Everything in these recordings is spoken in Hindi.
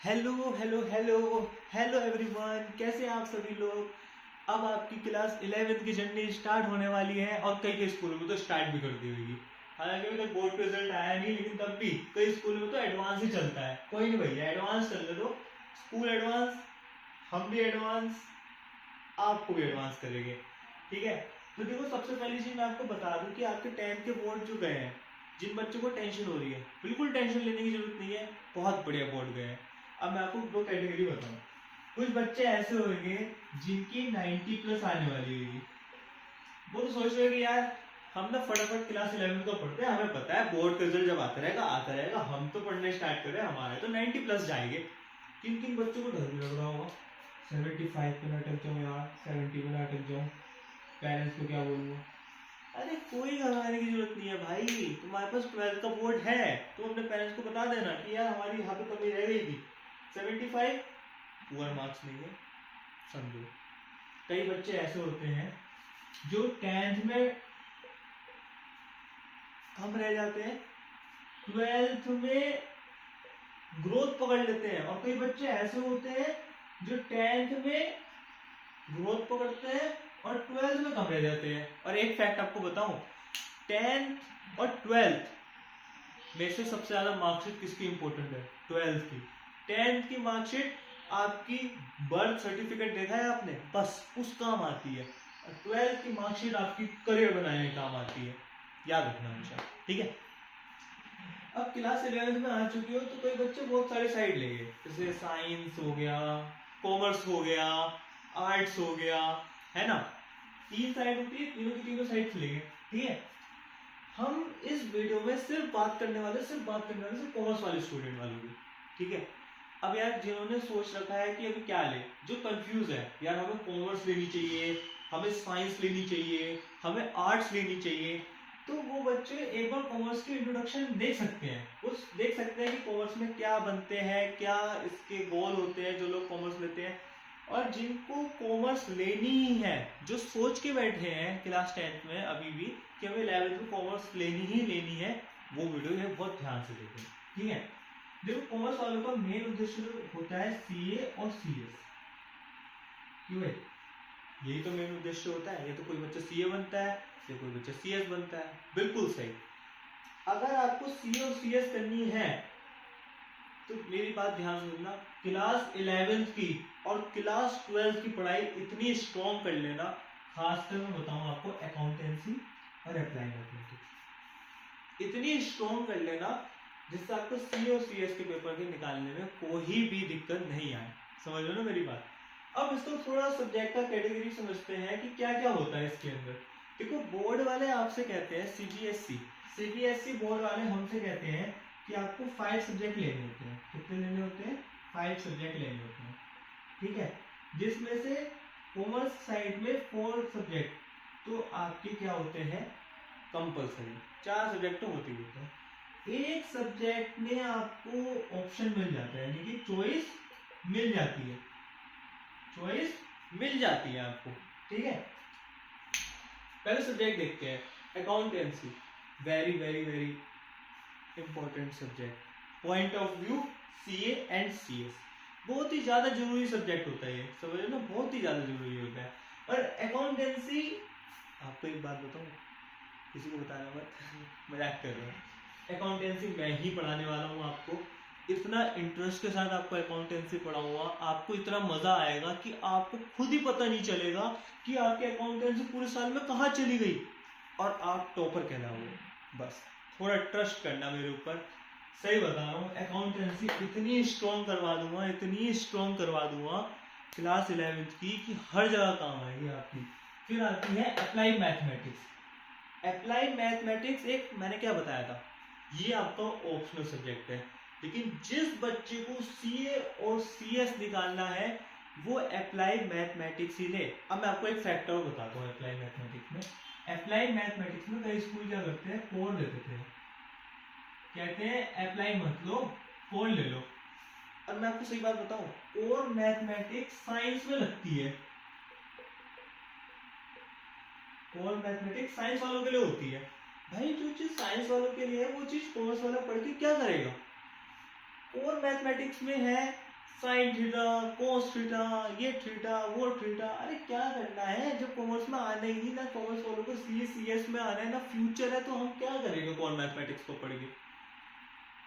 Hello hello hello hello everyone, कैसे हैं आप सभी लोग। अब आपकी क्लास 11th की जर्नी स्टार्ट होने वाली है और कई कई स्कूलों में तो स्टार्ट भी कर दी होगी। हालांकि अभी तक बोर्ड पे रिजल्ट आया नहीं, लेकिन तब भी कई स्कूलों में तो एडवांस ही चलता है। कोई नहीं भैया, एडवांस चलने दो। स्कूल एडवांस, हम भी एडवांस, आपको भी एडवांस करेंगे। ठीक है। तो देखो, सबसे पहली चीज मैं आपको बता दूं कि आपके 10th के बोर्ड जो गए हैं, जिन बच्चों को टेंशन हो रही है, बिल्कुल टेंशन लेने की जरूरत नहीं है। बहुत बढ़िया बोर्ड गए हैं। अब मैं आपको दो कैटेगरी बताऊं। कुछ बच्चे ऐसे होंगे जिनकी 90 प्लस आने वाली होगी। वो तो सोच रहे कि यार हम ना फटाफट क्लास 11 को पढ़ते हैं, हमें पता है बोर्ड का रिजल्ट जब आता रहेगा हम तो पढ़ने स्टार्ट करें, हमारे तो 90 प्लस जाएंगे। किन किन बच्चों को डर भी लग रहा होगा, 75 पे ना अटक जाऊं यार, 70 पे ना अटक जाऊं, पेरेंट्स को क्या बोलूंगा। अरे कोई घबराने की जरूरत नहीं है भाई, तुम्हारे पास 12th का बोर्ड है तो अपने पेरेंट्स को बता देना कि यार हमारी यहाँ पे कमी रह गई थी। 75 पुअर मार्क्स नहीं है, समझो। कई बच्चे ऐसे होते हैं जो 10th में कम रह जाते हैं, 12th में ग्रोथ पकड़ लेते हैं। और कई बच्चे ऐसे होते हैं जो 10th में ग्रोथ पकड़ते हैं और 12th में कम रह जाते हैं। और एक फैक्ट आपको बताऊं, 10th और 12th में से सबसे ज्यादा मार्कशीट किसकी इंपॉर्टेंट है? 12th की। 10th की मार्कशीट आपकी बर्थ सर्टिफिकेट देखा है आपने, बस उस काम आती है। और 12th की मार्कशीट आपकी करियर बनाने में काम आती है, याद रखना हमेशा। ठीक है। अब क्लास 11th में आ चुके हो तो कोई बच्चे बहुत सारे साइड लेंगे, जैसे साइंस हो गया, कॉमर्स हो गया, आर्ट्स हो गया, है ना। 3 साइड होती है, तीनों की तीनों साइड लेंगे। ठीक है। हम इस वीडियो में सिर्फ बात करने वाले सिर्फ कॉमर्स वाले स्टूडेंट वालों की। ठीक है। अब यार जिन्होंने सोच रखा है कि अभी क्या ले, जो कंफ्यूज है यार, हमें कॉमर्स लेनी चाहिए, हमें साइंस लेनी चाहिए, हमें आर्ट्स लेनी चाहिए, तो वो बच्चे एक बार कॉमर्स की इंट्रोडक्शन देख सकते हैं। उस देख सकते हैं कि कॉमर्स में क्या बनते हैं, क्या इसके गोल होते हैं जो लोग कॉमर्स लेते हैं। और जिनको कॉमर्स लेनी ही है, जो सोच के बैठे हैं क्लास 10th में अभी भी कि हमें 11th में कॉमर्स लेनी ही लेनी है, वो वीडियो है बहुत ध्यान से देखें। ठीक है। देखो, कॉमर्स वालों का मेन उद्देश्य होता है सीए और सीएस। क्यों है? यही तो मेन उद्देश्य होता है। ये तो कोई बच्चा सीए बनता है या कोई बच्चा सीएस बनता है, बिल्कुल सही। अगर आपको सीए और सीएस करनी है तो मेरी बात ध्यान से सुनना, क्लास 11th की और क्लास 12th की पढ़ाई इतनी स्ट्रॉन्ग कर लेना, खासकर मैं बताऊं आपको अकाउंटेंसी और अप्लाई मैथमेटिक्स इतनी स्ट्रॉन्ग कर लेना जिससे आपको सी और सीएस के पेपर के निकालने में कोई भी दिक्कत नहीं आए। समझ लो ना मेरी बात। अब इसको थोड़ा सब्जेक्ट का कैटेगरी समझते हैं कि क्या क्या होता है इसके अंदर। देखो, बोर्ड वाले आपसे कहते हैं सीबीएसई बोर्ड वाले हमसे कहते हैं कि आपको 5 सब्जेक्ट लेने होते हैं। कितने लेने होते हैं? 5 सब्जेक्ट लेने होते हैं। ठीक है। जिसमें से कॉमर्स साइड में 4 सब्जेक्ट तो आपके क्या होते हैं? कंपलसरी। 4 सब्जेक्ट तो होते ही होते हैं। एक सब्जेक्ट में आपको ऑप्शन मिल जाता है, यानी कि चॉइस मिल जाती है, चॉइस मिल जाती है आपको। ठीक है। पहले सब्जेक्ट देखते हैं, accountancy. Very very very important subject, point of view CA and CS. बहुत ही ज्यादा जरूरी सब्जेक्ट होता है ये, समझ लो, बहुत ही ज्यादा जरूरी होता है। और अकाउंटेंसी, आपको एक बात बताऊं, किसी को बताना मत मजाक कर रहा हूँ। अकाउंटेंसी मैं ही पढ़ाने वाला हूँ आपको। इतना इंटरेस्ट के साथ आपको अकाउंटेंसी पढ़ाऊंगा, आपको इतना मजा आएगा कि आपको खुद ही पता नहीं चलेगा कि आपकी अकाउंटेंसी पूरे साल में कहाँ चली गई और आप टॉपर कहलाओगे। बस थोड़ा ट्रस्ट करना मेरे ऊपर, सही बता रहा हूँ। अकाउंटेंसी इतनी स्ट्रॉन्ग करवा दूंगा, इतनी स्ट्रॉन्ग करवा दूंगा क्लास 11th की कि हर जगह काम आएगी आपकी। फिर आती है अप्लाई मैथमेटिक्स। अप्लाई मैथमेटिक्स एक मैंने क्या बताया था, ये आपका ऑप्शनल सब्जेक्ट है, लेकिन जिस बच्चे को सीए और सीएस निकालना है वो अप्लाई मैथमेटिक्स ही ले। अब मैं आपको एक फैक्टर बताता हूँ अप्लाई मैथमेटिक्स में। अप्लाई मैथमेटिक्स में कई स्कूल क्या करते हैं, कोड दे देते हैं, कहते हैं अप्लाई मत लो, कोड ले लो। और मैं आपको सही बात बताऊं, कोर मैथमेटिक्स साइंस में लगती है, कोर मैथमेटिक्स साइंस वालों के लिए होती है। भाई जो चीज साइंस वालों के लिए है वो चीज कॉमर्स वाला पढ़ के क्या करेगा? कोर मैथमेटिक्स में है साइन थीटा, कोस थीटा, ये थीटा, वो थीटा। अरे क्या करना है, जब कॉमर्स में आना ही नहीं, ना कॉमर्स वालों को सीएस में आना है, ना फ्यूचर है, तो हम क्या करेंगे कौन मैथमेटिक्स को पढ़ के।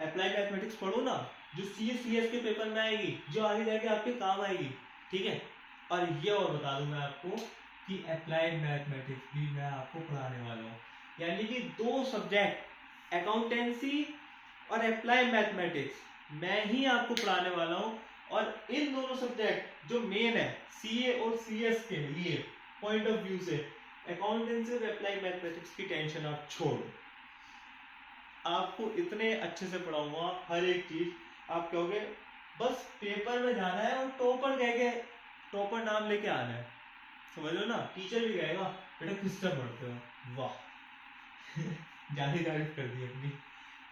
अप्लाई मैथमेटिक्स पढ़ो ना, जो सीएस के पेपर में आएगी, जो आगे जाके आपके काम आएगी, ठीक है। और ये और बता दूं मैं आपको कि अप्लाइड मैथमेटिक्स भी मैं आपको पढ़ाने वाला हूँ, यानी कि 2 सब्जेक्ट अकाउंटेंसी और अप्लाइड मैथमेटिक्स मैं ही आपको पढ़ाने वाला हूँ। और इन दोनों सब्जेक्ट जो मेन है सीए और सीएस के लिए पॉइंट ऑफ व्यू से, अकाउंटेंसी और अप्लाइड मैथमेटिक्स की टेंशन आप छोड़ो। आपको इतने अच्छे से पढ़ाऊंगा हर एक चीज, आप कहोगे बस पेपर में जाना है और टॉपर कह के, टॉपर नाम लेके आना है, समझ लो ना। टीचर भी कहेगा बेटा किससे पढ़ते हो, वाह ज्यादा तारीफ कर दी अपनी।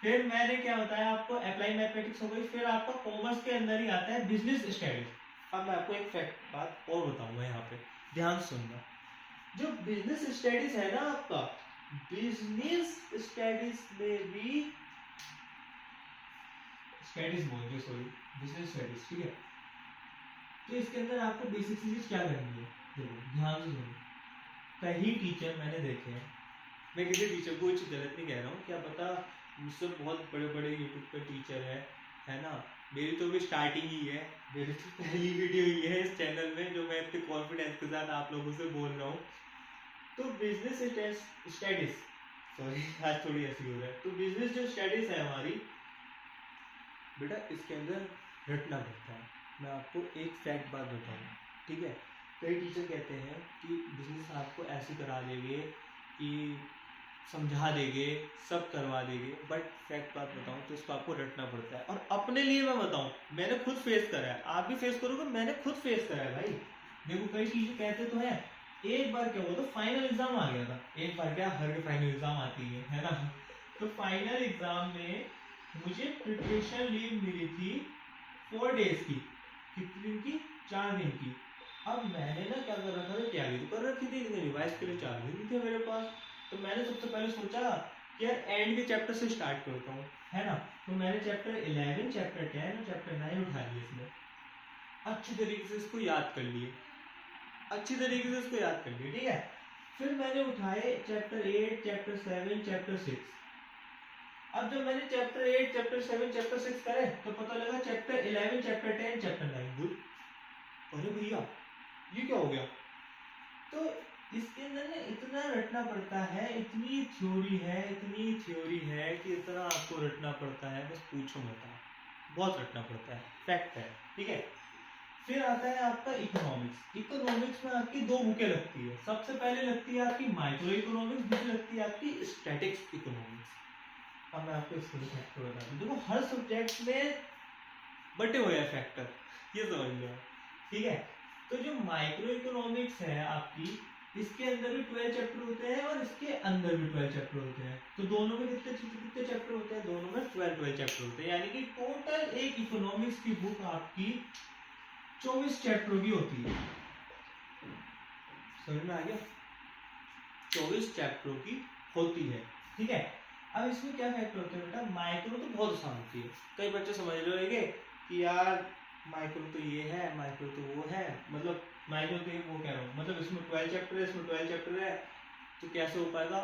फिर मैंने क्या बताया आपको, अप्लाई मैथमेटिक्स हो गई। फिर आपका कॉमर्स के अंदर ही आता है बिजनेस स्टडीज। अब मैं आपको एक फैक्ट बात और बताऊंगा, यहाँ पे ध्यान सुनना। जो बिजनेस स्टडीज है ना आपका, बिजनेस स्टडीज में भी, स्टडीज बोल रहे सॉरी, बिजनेस स्टडीज, ठीक है। तो इसके अंदर आपको बेसिक चीज क्या करनी है, देखो ध्यान से सुनो। कई टीचर मैंने देखे हैं, मैं किसी टीचर को कुछ गलत नहीं कह रहा हूँ, क्या पता मुझसे बहुत बड़े बड़े यूट्यूब पे टीचर है ना। मेरी तो भी स्टार्टिंग ही है, मेरी तो पहली वीडियो ही है इस चैनल में जो मैं इतने कॉन्फिडेंस के साथ आप लोगों से बोल रहा हूँ। तो बिजनेस स्टडीज, सॉरी आज थोड़ी ऐसी हो रहा है। तो बिजनेस जो स्टडीज है हमारी बेटा, इसके अंदर रटना पड़ता है। मैं आपको एक फैक्ट बात बताऊँ, ठीक है। कई टीचर कहते हैं कि बिजनेस आपको ऐसे करा देंगे कि समझा देंगे, सब करवा देंगे, बट फैक्ट बात बताऊं तो इसको आपको रटना पड़ता है। और अपने लिए मैं बताऊं, मैंने खुद फेस करा है, आप भी फेस करोगे, मैंने खुद फेस करा है भाई। देखो कई चीजें कहते तो हैं, एक बार क्या हुआ तो फाइनल एग्जाम आ गया था, एक बार क्या हर फाइनल एग्जाम आती है ना। तो फाइनल एग्जाम में मुझे प्रिपरेशन लीव मिली थी 4 डेज की, कितने दिन की, 4 दिन की। अब मैंने ना क्या कर रखा था, तैयारी तो कर रखी थी, लेकिन रिवाइज के लिए 4 दिन थे मेरे पास। तो मैंने सबसे पहले सोचा कि यार एंड के चैप्टर से स्टार्ट करता हूँ, है ना। तो मैंने चैप्टर 11, चैप्टर 10 और चैप्टर 9 उठा लिए, इसमें अच्छी तरीके से इसको याद कर लिए, अच्छी तरीके से इसको याद कर लिए, ठीक है। फिर मैंने उठाए चैप्टर 8, चैप्टर 7, चैप्टर 6। अब जब मैंने चैप्टर 8, चैप्टर 7, चैप्टर 6 करे तो पता लगा चैप्टर 11, चैप्टर 10, चैप्टर 9 भूल। अरे भैया ये क्या हो गया। तो इसके अंदर ना इतना रटना पड़ता है, इतनी थ्योरी है, इतनी थ्योरी है कि इतना आपको रटना पड़ता है, बस पूछो मत, बहुत रटना पड़ता है, फैक्ट है, ठीक है। फिर आता है आपका इकोनॉमिक्स। इकोनॉमिक्स में आपकी 2 बुकें लगती है, सबसे पहले लगती है आपकी माइक्रो इकोनॉमिक्स, दूसरी लगती है आपकी स्टैटिक्स इकोनॉमिक्स। अब मैं आपको इसको फैक्टर बता दूं, देखो हर सब्जेक्ट में बटे हुए हैं फैक्टर, ये समझ लो, ठीक है। तो जो माइक्रो इकोनॉमिक्स है आपकी, इसके अंदर भी 12 चैप्टर होते हैं और इसके अंदर भी 12 चैप्टर होते हैं। तो दोनों में कितने कितने चैप्टर होते हैं, दोनों में 12 चैप्टर होते हैं, यानी कि टोटल एक इकोनॉमिक्स की बुक आपकी 24 चैप्टर की होती है। समझ में आ गया, 24 चैप्टरों की होती है, ठीक है। अब इसमें क्या फैक्टर होते हैं बेटा, माइक्रो तो बहुत आसान होती है, कई बच्चे समझ लेंगे कि यार माइक्रो तो ये है, माइक्रो तो वो है, मतलब माइक्रो तो वो कह रहा हूँ, मतलब इसमें 12 चैप्टर है, इसमें 12 चैप्टर है, तो कैसे हो पाएगा,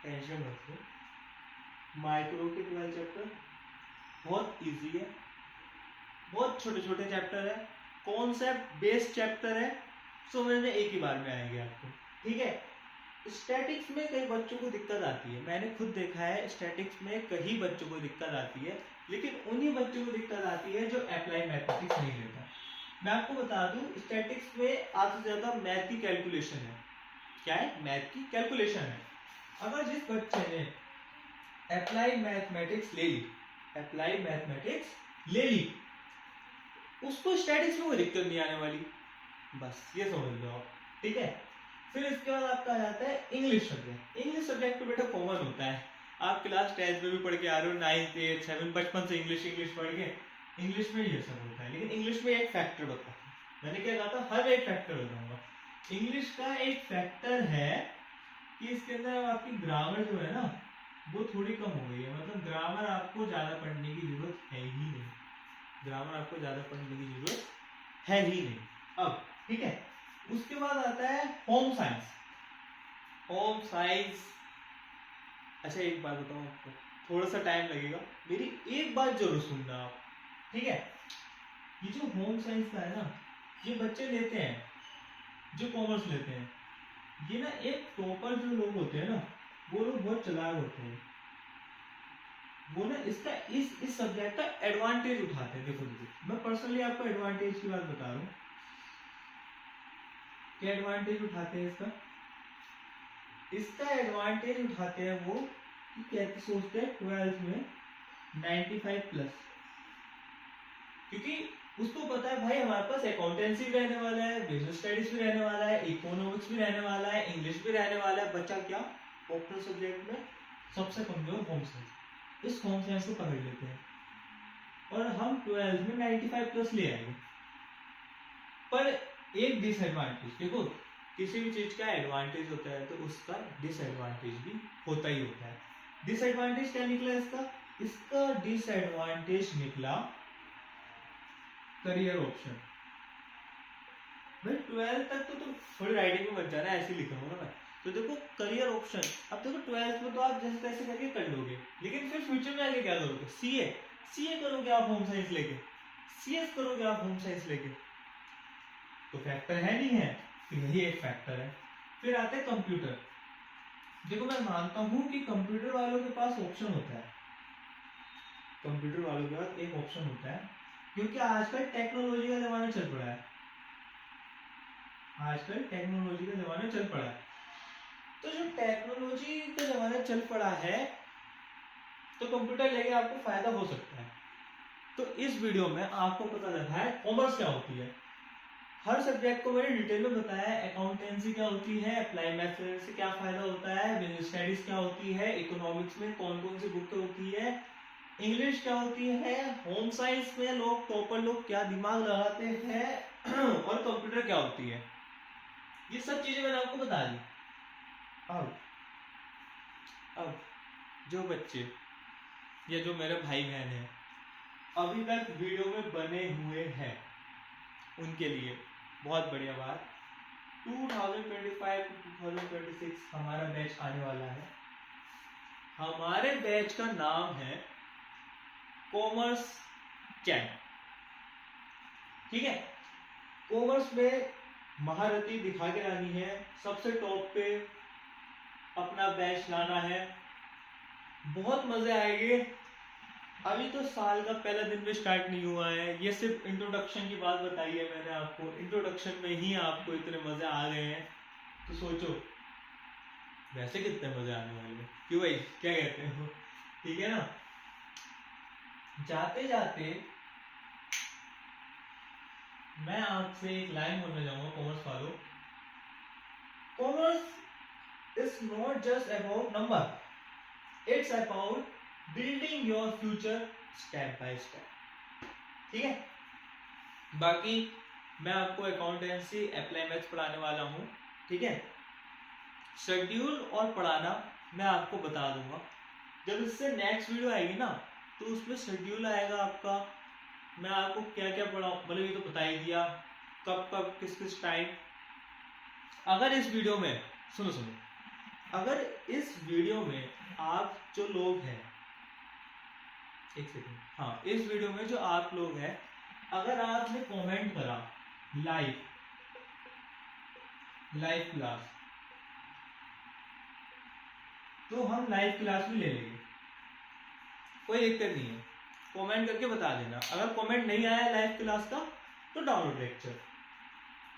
टेंशन मत लो। माइक्रो के 12 चैप्टर बहुत इजी है, बहुत छोटे छोटे चैप्टर है, कॉन्सेप्ट बेस्ड चैप्टर है, समझ में एक ही बार में आएंगे आपको, ठीक है। स्टैटिक्स में कई बच्चों को दिक्कत आती है, मैंने खुद देखा है स्टैटिक्स में कई बच्चों को दिक्कत आती है, लेकिन उन्हीं बच्चों को दिक्कत आती है जो अप्लाई मैथमेटिक्स नहीं लेता। मैं आपको बता दूं स्टैटिक्स में आधे से ज्यादा मैथ की कैलकुलेशन है। क्या है, मैथ की कैलकुलेशन है। अगर जिस बच्चे ने अप्लाई मैथमेटिक्स ले ली, अप्लाई मैथमेटिक्स ले ली, उसको स्टैटिक्स में कोई दिक्कत नहीं आने वाली, बस ये समझ लो आप, ठीक है। फिर इसके बाद आपका आ जाता है इंग्लिश सब्जेक्ट। इंग्लिश सब्जेक्ट तो बेटा कॉमन होता है, आप क्लास 10 में भी पढ़ के आ रहे हो, 9, 8, 7 बचपन से इंग्लिश पढ़ के, इंग्लिश में ये सब होता है। लेकिन इंग्लिश में एक फैक्टर बताता हूँ, मैंने क्या कहा था, हर एक फैक्टर बताऊंगा। इंग्लिश का एक फैक्टर है कि इसके अंदर आपकी ग्रामर जो है ना वो थोड़ी कम हो गई है, मतलब ग्रामर आपको ज्यादा पढ़ने की जरूरत है ही नहीं, ग्रामर आपको ज्यादा पढ़ने की जरूरत है ही नहीं। अब ठीक है, उसके बाद आता है होम साइंस। होम साइंस, अच्छा एक बात बताऊं आपको, थोड़ा सा टाइम लगेगा, मेरी एक बात जरूर सुनना आप, ठीक है। ये जो होम साइंस का है ना, ये बच्चे लेते हैं जो कॉमर्स लेते हैं, ये ना एक टॉपर जो लोग होते हैं ना, वो लोग बहुत चालाक होते हैं, वो ना इसका इस सब्जेक्ट का एडवांटेज उठाते हैं। देखो देखो, मैं पर्सनली आपको एडवांटेज की बात बता रहा हूँ, क्या एडवांटेज उठाते हैं इसका। इसका एडवांटेज उठाते हैं वो कि कहते सोचते हैं 12th में 95 प्लस, क्योंकि उसको पता है भाई हमारे पास अकाउंटेंसी भी रहने वाला है, बिजनेस स्टडीज भी रहने वाला है, इकोनॉमिक्स भी रहने वाला है, इंग्लिश भी रहने वाला है, बच्चा क्या ऑप्शनल सब्जेक्ट में सबसे कमजोर होम साइंस, इस होम साइंस को पकड़ लेते हैं और हम 12th में 95 प्लस ले आएंगे। पर एक डिसएडवांटेज देखो, किसी भी चीज का एडवांटेज होता है तो उसका डिसएडवांटेज भी होता ही होता है। डिसएडवांटेज क्या निकला इसका, इसका डिसएडवांटेज निकला करियर ऑप्शन। भाई 12th तक तो थोड़ी राइटिंग में बच जाना है, ऐसे लिख रहा हूँ ना मैं, तो देखो करियर ऑप्शन, अब देखो 12th में तो आप जैसे तैसे करके कर लोगे, लेकिन फिर फ्यूचर में आगे क्या करोगे, सीए करोगे आप होम साइंस लेके, सीएस करोगे आप होम साइंस लेके, तो फैक्टर है नहीं है, तो यही एक फैक्टर है। फिर आता है कंप्यूटर। देखो मैं मानता हूं कि कंप्यूटर वालों के पास ऑप्शन होता है, कंप्यूटर वालों के पास एक ऑप्शन होता है, क्योंकि आजकल टेक्नोलॉजी का जमाना चल पड़ा है, आजकल टेक्नोलॉजी का जमाना चल पड़ा है। तो जो टेक्नोलॉजी का जमाना चल पड़ा है, तो कंप्यूटर लेके आपको फायदा हो सकता है। तो इस वीडियो में आपको पता लगा है कॉमर्स क्या होती है, हर सब्जेक्ट को मैंने डिटेल में बताया है। अकाउंटेंसी क्या होती है, अप्लाई मैथमेटिक्स से क्या फायदा होता है, बिजनेस स्टडीज क्या होती है, इकोनॉमिक्स में कौन कौन सी बुक होती है, इंग्लिश क्या होती है, होम साइंस में लोग टॉपर लोग क्या दिमाग लगाते हैं और कंप्यूटर क्या होती है, ये सब चीजें मैंने आपको बता दी। अब जो बच्चे या जो मेरे भाई बहन है अभी तक वीडियो में बने हुए हैं, उनके लिए बहुत बढ़िया बात, 2025-2026 हमारा बैच आने वाला है। हमारे बैच का नाम है कॉमर्स चैम्प, ठीक है। कॉमर्स में महारथी दिखा के लानी है, सबसे टॉप पे अपना बैच लाना है, बहुत मजे आएंगे। अभी तो साल का पहला दिन भी स्टार्ट नहीं हुआ है, ये सिर्फ इंट्रोडक्शन की बात बताई है मैंने आपको, इंट्रोडक्शन में ही आपको इतने मजे आ गए हैं, तो सोचो वैसे कितने मजे आने वाले हैं, क्यों भाई क्या कहते हो, ठीक है ना। जाते जाते मैं आपसे एक लाइन बोलना चाहूंगा कॉमर्स वालों, commerce is not just about number, it's about building your future step by step, ठीक है। बाकी मैं आपको अकाउंटेंसी अप्लाई मैथ्स पढ़ाने वाला हूँ, ठीक है। शेड्यूल और पढ़ाना मैं आपको बता दूंगा, जब इससे नेक्स्ट वीडियो आएगी ना तो उसमें शेड्यूल आएगा आपका, मैं आपको क्या क्या पढ़ाऊँ, मतलब ये तो बता ही दिया कब कब किस किस टाइम। अगर इस वीडियो में सुनो, अगर इस वीडियो में आप जो लोग हैं, एक सेकंड, हाँ, इस वीडियो में जो आप लोग हैं, अगर आपने कमेंट करा लाइव क्लास, तो हम लाइव क्लास भी ले लेंगे, कोई दिक्कत नहीं है, कमेंट करके बता देना। अगर कमेंट नहीं आया लाइव क्लास का तो डाउनलोड लेक्चर,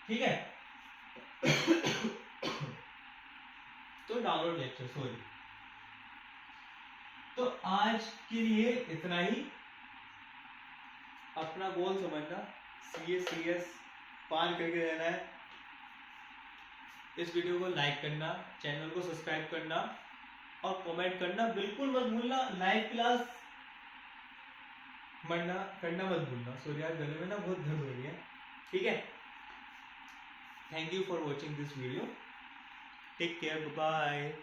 ठीक है। तो डाउनलोड लेक्चर, सॉरी। तो आज के लिए इतना ही, अपना गोल समझना, सीएस पार करके रहना है। इस वीडियो को लाइक करना, चैनल को सब्सक्राइब करना और कमेंट करना बिल्कुल मत भूलना, लाइव क्लास करना मत भूलना। सॉरी यार, गले में ना बहुत दर्द हो रही है, ठीक है। Thank you for watching this video, take care, bye.